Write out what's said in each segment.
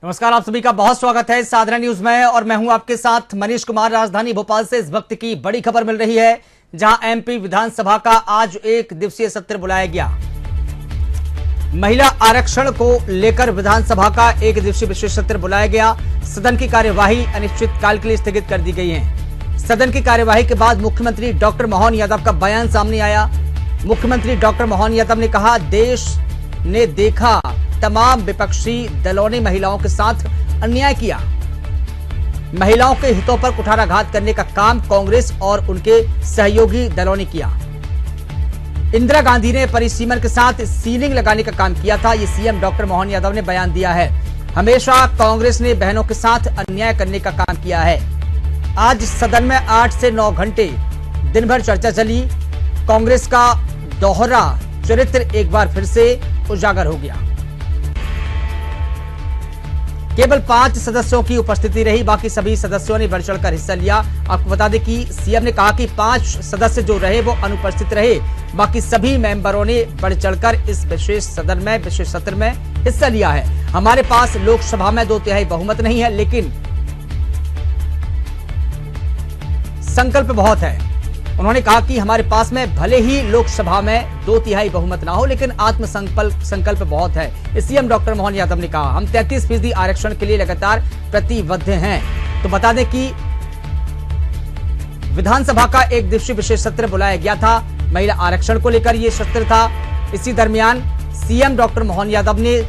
नमस्कार, आप सभी का बहुत स्वागत है साधना न्यूज में और मैं हूं आपके साथ मनीष कुमार। राजधानी भोपाल से इस वक्त की बड़ी खबर मिल रही है, जहां एमपी विधानसभा का आज एक दिवसीय सत्र बुलाया गया। महिला आरक्षण को लेकर विधानसभा का एक दिवसीय विशेष सत्र बुलाया गया। सदन की कार्यवाही अनिश्चितकाल के लिए स्थगित कर दी गई है। सदन की कार्यवाही के बाद मुख्यमंत्री डॉक्टर मोहन यादव का बयान सामने आया। मुख्यमंत्री डॉक्टर मोहन यादव ने कहा, देश ने देखा तमाम विपक्षी दलों ने महिलाओं के साथ अन्याय किया। महिलाओं के हितों पर कुठाराघात करने का काम कांग्रेस और उनके सहयोगी दलों ने किया। इंदिरा गांधी ने परिसीमन के साथ सीलिंग लगाने का काम किया था, ये सीएम डॉक्टर मोहन यादव ने बयान दिया है। हमेशा कांग्रेस ने बहनों के साथ अन्याय करने का काम किया है। आज सदन में 8 से 9 घंटे दिन भर चर्चा चली। कांग्रेस का दोहरा चरित्र एक बार फिर से उजागर हो गया। केवल 5 सदस्यों की उपस्थिति रही, बाकी सभी सदस्यों ने बढ़ चढ़कर हिस्सा लिया। आपको बता दें कि सीएम ने कहा कि 5 सदस्य जो रहे वो अनुपस्थित रहे, बाकी सभी मेंबरों ने बढ़ चढ़कर इस विशेष सत्र में हिस्सा लिया है। हमारे पास लोकसभा में 2/3 बहुमत नहीं है, लेकिन संकल्प बहुत है। उन्होंने कहा कि हमारे पास में भले ही लोकसभा में 2/3 बहुमत ना हो, लेकिन संकल्प बहुत है। सीएम डॉक्टर मोहन यादव ने कहा, हम 33% आरक्षण के लिए लगातार प्रतिबद्ध हैं। तो बता दें कि विधानसभा का एक दिवसीय विशेष सत्र बुलाया गया था। महिला आरक्षण को लेकर यह सत्र था। इसी दरमियान सीएम डॉक्टर मोहन यादव ने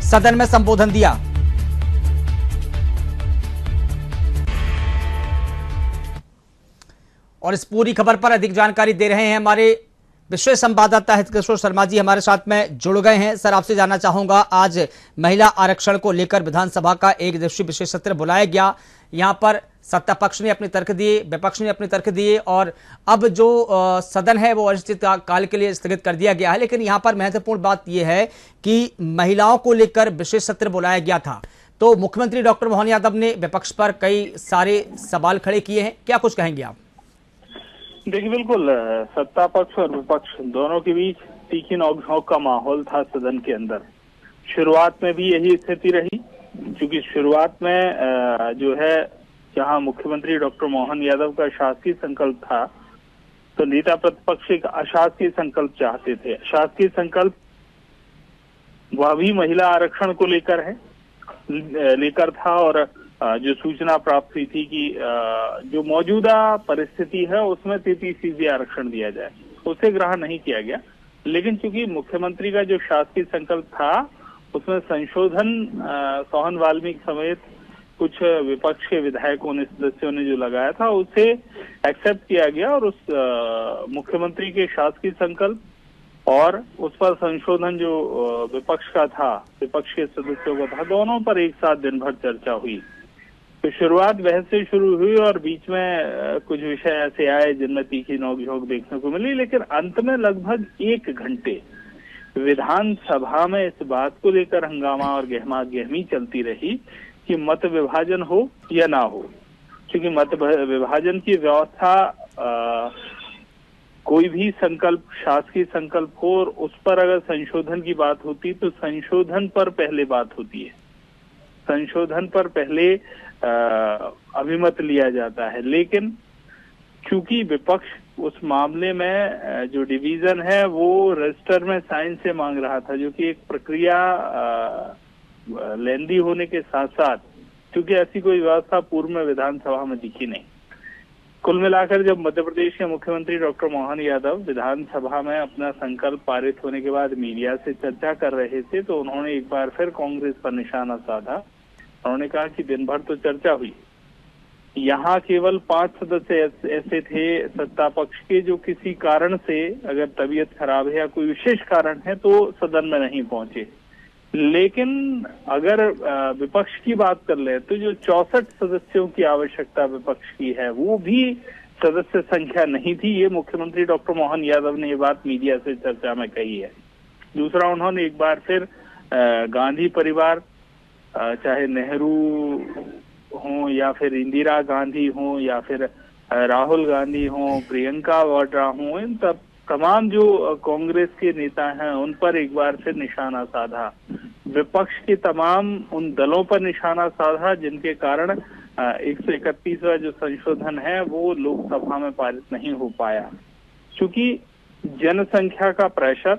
सदन में संबोधन दिया। और इस पूरी खबर पर अधिक जानकारी दे रहे हैं हमारे विशेष संवाददाता हितकिशोर शर्मा जी, हमारे साथ में जुड़ गए हैं। सर, आपसे जानना चाहूंगा, आज महिला आरक्षण को लेकर विधानसभा का एक दिवसीय विशेष सत्र बुलाया गया। यहां पर सत्ता पक्ष ने अपने तर्क दिए, विपक्ष ने अपने तर्क दिए और अब जो सदन है वो अनिश्चितकाल के लिए स्थगित कर दिया गया है। लेकिन यहां पर महत्वपूर्ण बात यह है कि महिलाओं को लेकर विशेष सत्र बुलाया गया था, तो मुख्यमंत्री डॉक्टर मोहन यादव ने विपक्ष पर कई सारे सवाल खड़े किए हैं। क्या कुछ कहेंगे आप? देखिए, बिल्कुल सत्ता पक्ष और विपक्ष दोनों के बीच तीखी नोक-झोंक का माहौल था सदन के अंदर। शुरुआत में भी यही स्थिति रही, क्योंकि शुरुआत में जो है जहां मुख्यमंत्री डॉक्टर मोहन यादव का शासकीय संकल्प था, तो नेता प्रतिपक्ष एक अशासकीय संकल्प चाहते थे। अशासकीय संकल्प वह भी महिला आरक्षण को लेकर था और जो सूचना प्राप्त हुई थी कि जो मौजूदा परिस्थिति है उसमें 33% आरक्षण दिया जाए, उसे ग्रहण नहीं किया गया। लेकिन चूंकि मुख्यमंत्री का जो शासकीय संकल्प था उसमें संशोधन सोहन वाल्मीकि समेत कुछ विपक्ष के विधायकों ने, सदस्यों ने जो लगाया था, उसे एक्सेप्ट किया गया और उस मुख्यमंत्री के शासकीय संकल्प और उस पर संशोधन जो विपक्ष का था, विपक्ष के सदस्यों का था, दोनों पर एक साथ दिन भर चर्चा हुई। तो शुरुआत बहस से शुरू हुई और बीच में कुछ विषय ऐसे आए जिनमें तीखी नोक-झोंक देखने को मिली, लेकिन अंत में लगभग 1 घंटे विधानसभा में इस बात को लेकर हंगामा और गहमा-गहमी चलती रही कि मत विभाजन हो या ना हो। क्योंकि मत विभाजन की व्यवस्था, कोई भी संकल्प, शासकीय संकल्प हो और उस पर अगर संशोधन की बात होती तो संशोधन पर पहले बात होती है, संशोधन पर पहले अभिमत लिया जाता है। लेकिन क्योंकि विपक्ष उस मामले में जो डिवीजन है वो रजिस्टर में साइन से मांग रहा था, जो कि एक प्रक्रिया लेंदी होने के साथ साथ, क्योंकि ऐसी कोई व्यवस्था पूर्व में विधानसभा में दिखी नहीं। कुल मिलाकर जब मध्य प्रदेश के मुख्यमंत्री डॉक्टर मोहन यादव विधानसभा में अपना संकल्प पारित होने के बाद मीडिया से चर्चा कर रहे थे, तो उन्होंने एक बार फिर कांग्रेस पर निशाना साधा। उन्होंने कहा कि दिन भर तो चर्चा हुई, यहाँ केवल 5 सदस्य ऐसे थे सत्ता पक्ष के जो किसी कारण से, अगर तबीयत खराब है या कोई विशेष कारण है, तो सदन में नहीं पहुंचे। लेकिन अगर विपक्ष की बात कर ले तो जो 64 सदस्यों की आवश्यकता विपक्ष की है, वो भी सदस्य संख्या नहीं थी। ये मुख्यमंत्री डॉक्टर मोहन यादव ने ये बात मीडिया से चर्चा में कही है। दूसरा, उन्होंने एक बार फिर गांधी परिवार, चाहे नेहरू हो या फिर इंदिरा गांधी हो या फिर राहुल गांधी हो, प्रियंका वाड्रा हो, इन तमाम जो कांग्रेस के नेता हैं उन पर एक बार फिर निशाना साधा विपक्ष के तमाम उन दलों पर निशाना साधा जिनके कारण 131वां जो संशोधन है वो लोकसभा में पारित नहीं हो पाया। क्योंकि जनसंख्या का प्रेशर,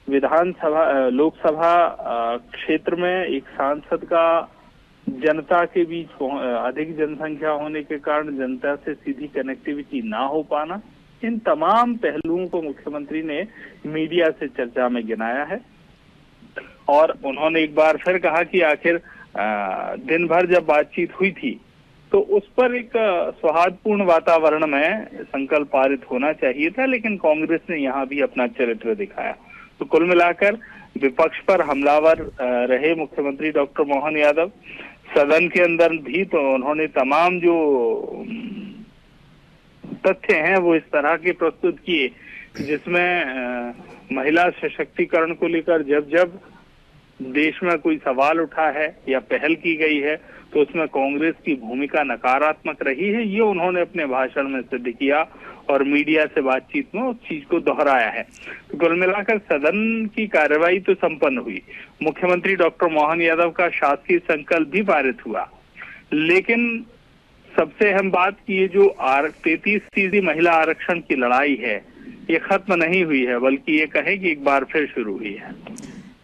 विधानसभा लोकसभा क्षेत्र में एक सांसद का जनता के बीच अधिक जनसंख्या होने के कारण जनता से सीधी कनेक्टिविटी ना हो पाना, इन तमाम पहलुओं को मुख्यमंत्री ने मीडिया से चर्चा में गिनाया है। और उन्होंने एक बार फिर कहा कि आखिर दिन भर जब बातचीत हुई थी तो उस पर एक सौहार्दपूर्ण वातावरण में संकल्प पारित होना चाहिए था, लेकिन कांग्रेस ने यहाँ भी अपना चरित्र दिखाया। तो कुल मिलाकर विपक्ष पर हमलावर रहे मुख्यमंत्री डॉक्टर मोहन यादव। सदन के अंदर भी तो उन्होंने तमाम जो तथ्य हैं वो इस तरह के प्रस्तुत किए जिसमें महिला सशक्तिकरण को लेकर जब जब देश में कोई सवाल उठा है या पहल की गई है तो उसमें कांग्रेस की भूमिका नकारात्मक रही है। ये उन्होंने अपने भाषण में सिद्ध किया और मीडिया से बातचीत में उस चीज को दोहराया है। तो कुल मिलाकर सदन की कार्यवाही तो संपन्न हुई, मुख्यमंत्री डॉक्टर मोहन यादव का शासकीय संकल्प भी पारित हुआ, लेकिन सबसे अहम बात की ये जो 33% महिला आरक्षण की लड़ाई है ये खत्म नहीं हुई है, बल्कि ये कहे कि एक बार फिर शुरू हुई है।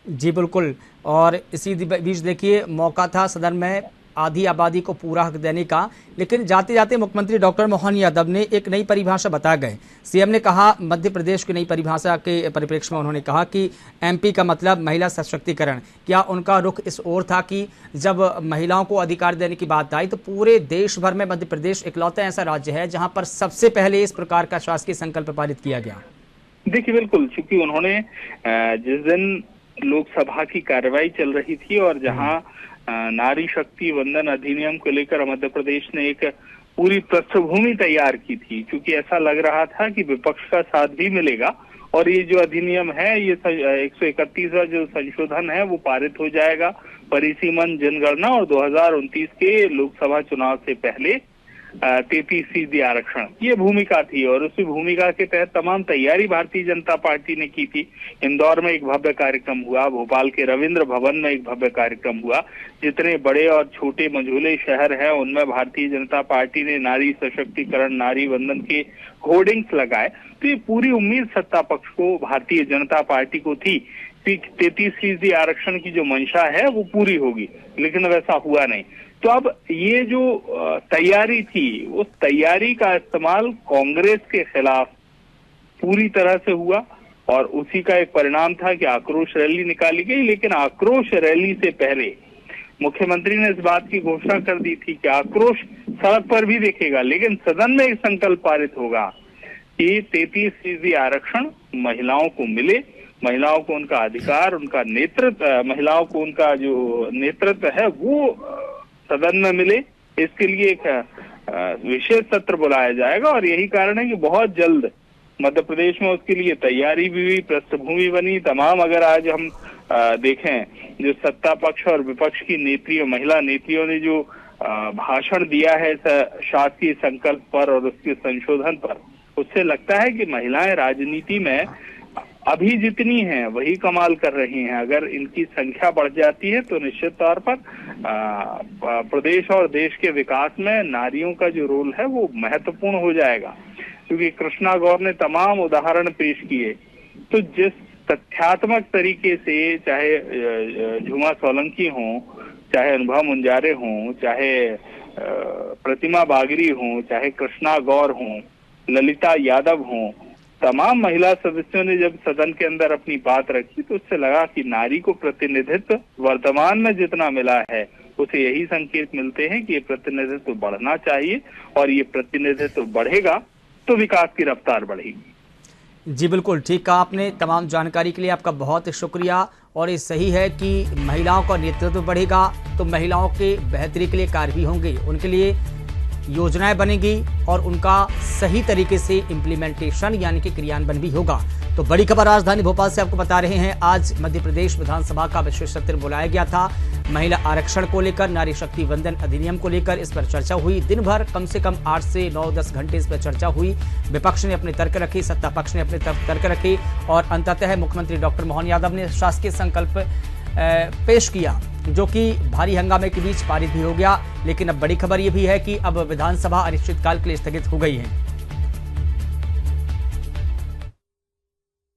जी बिल्कुल। और इसी बीच देखिए, मौका था सदन में आधी आबादी को पूरा हक देने का, लेकिन जाते जाते मुख्यमंत्री डॉक्टर मोहन यादव ने एक नई परिभाषा बता गए। सीएम ने कहा, मध्य प्रदेश की नई परिभाषा के परिप्रेक्ष्य में उन्होंने कहा कि एमपी का मतलब महिला सशक्तिकरण। क्या उनका रुख इस ओर था कि जब महिलाओं को अधिकार देने की बात आई तो पूरे देश भर में मध्य प्रदेश इकलौता ऐसा राज्य है जहां पर सबसे पहले इस प्रकार का शासकीय संकल्प पारित किया गया? देखिए बिल्कुल, क्योंकि उन्होंने जिस दिन लोकसभा की कार्यवाही चल रही थी और जहां नारी शक्ति वंदन अधिनियम को लेकर मध्य प्रदेश ने एक पूरी पृष्ठभूमि तैयार की थी, क्योंकि ऐसा लग रहा था कि विपक्ष का साथ भी मिलेगा और ये जो अधिनियम है, ये 131वां जो संशोधन है वो पारित हो जाएगा परिसीमन जनगणना और 2029 के लोकसभा चुनाव से पहले 33% आरक्षण, ये भूमिका थी। और उसी भूमिका के तहत तमाम तैयारी भारतीय जनता पार्टी ने की थी। इंदौर में एक भव्य कार्यक्रम हुआ, भोपाल के रविंद्र भवन में एक भव्य कार्यक्रम हुआ। जितने बड़े और छोटे मझोले शहर हैं उनमें भारतीय जनता पार्टी ने नारी सशक्तिकरण, नारी वंदन के होर्डिंग्स लगाए। तो ये पूरी उम्मीद सत्ता पक्ष को, भारतीय जनता पार्टी को थी कि 33% आरक्षण की जो मंशा है वो पूरी होगी, लेकिन वैसा हुआ नहीं। तो अब ये जो तैयारी थी उस तैयारी का इस्तेमाल कांग्रेस के खिलाफ पूरी तरह से हुआ और उसी का एक परिणाम था कि आक्रोश रैली निकाली गई। लेकिन आक्रोश रैली से पहले मुख्यमंत्री ने इस बात की घोषणा कर दी थी कि आक्रोश सड़क पर भी दिखेगा, लेकिन सदन में एक संकल्प पारित होगा कि 33% आरक्षण महिलाओं को मिले, महिलाओं को उनका अधिकार, उनका नेतृत्व, महिलाओं को उनका जो नेतृत्व है वो सदन में मिले। इसके लिए एक विशेष सत्र बुलाया जाएगा और यही कारण है कि बहुत जल्द मध्य प्रदेश में उसके लिए तैयारी भी हुई, पृष्ठभूमि बनी। तमाम अगर आज हम देखें जो सत्ता पक्ष और विपक्ष की नेत्रियों, महिला नेत्रियों ने जो भाषण दिया है शासकीय संकल्प पर और उसके संशोधन पर, उससे लगता है कि महिलाएं राजनीति में अभी जितनी हैं वही कमाल कर रही हैं। अगर इनकी संख्या बढ़ जाती है तो निश्चित तौर पर प्रदेश और देश के विकास में नारियों का जो रोल है वो महत्वपूर्ण हो जाएगा। क्योंकि कृष्णा गौर ने तमाम उदाहरण पेश किए, तो जिस तथ्यात्मक तरीके से चाहे झुमा सोलंकी हों, चाहे अनुभव मुंजारे हों, चाहे प्रतिमा बागरी हों, चाहे कृष्णा गौर हों, ललिता यादव हों, तमाम महिला सदस्यों ने जब सदन के अंदर अपनी बात रखी तो उससे लगा कि नारी को प्रतिनिधित्व वर्तमान में जितना मिला है उसे यही संकेत मिलते हैं कि ये प्रतिनिधित्व बढ़ना चाहिए और ये प्रतिनिधित्व बढ़ेगा तो विकास की रफ्तार बढ़ेगी। जी बिल्कुल ठीक कहा आपने। तमाम जानकारी के लिए आपका बहुत शुक्रिया। और ये सही है कि महिलाओं का नेतृत्व बढ़ेगा तो महिलाओं के बेहतरी के लिए कार्य भी होंगे, उनके लिए योजनाएं बनेगी और उनका सही तरीके से इम्प्लीमेंटेशन यानी कि क्रियान्वयन भी होगा। तो बड़ी खबर राजधानी भोपाल से आपको बता रहे हैं, आज मध्य प्रदेश विधानसभा का विशेष सत्र बुलाया गया था। महिला आरक्षण को लेकर, नारी शक्ति वंदन अधिनियम को लेकर इस पर चर्चा हुई। दिन भर कम से कम 8 से 9-10 घंटे इस पर चर्चा हुई। विपक्ष ने अपने तर्क रखे, सत्ता पक्ष ने अपने तर्क रखे और अंततः मुख्यमंत्री डॉक्टर मोहन यादव ने शासकीय संकल्प पेश किया, जो कि भारी हंगामे के बीच पारित भी हो गया। लेकिन अब बड़ी खबर यह भी है कि अब विधानसभा अनिश्चितकाल के लिए स्थगित हो गई है।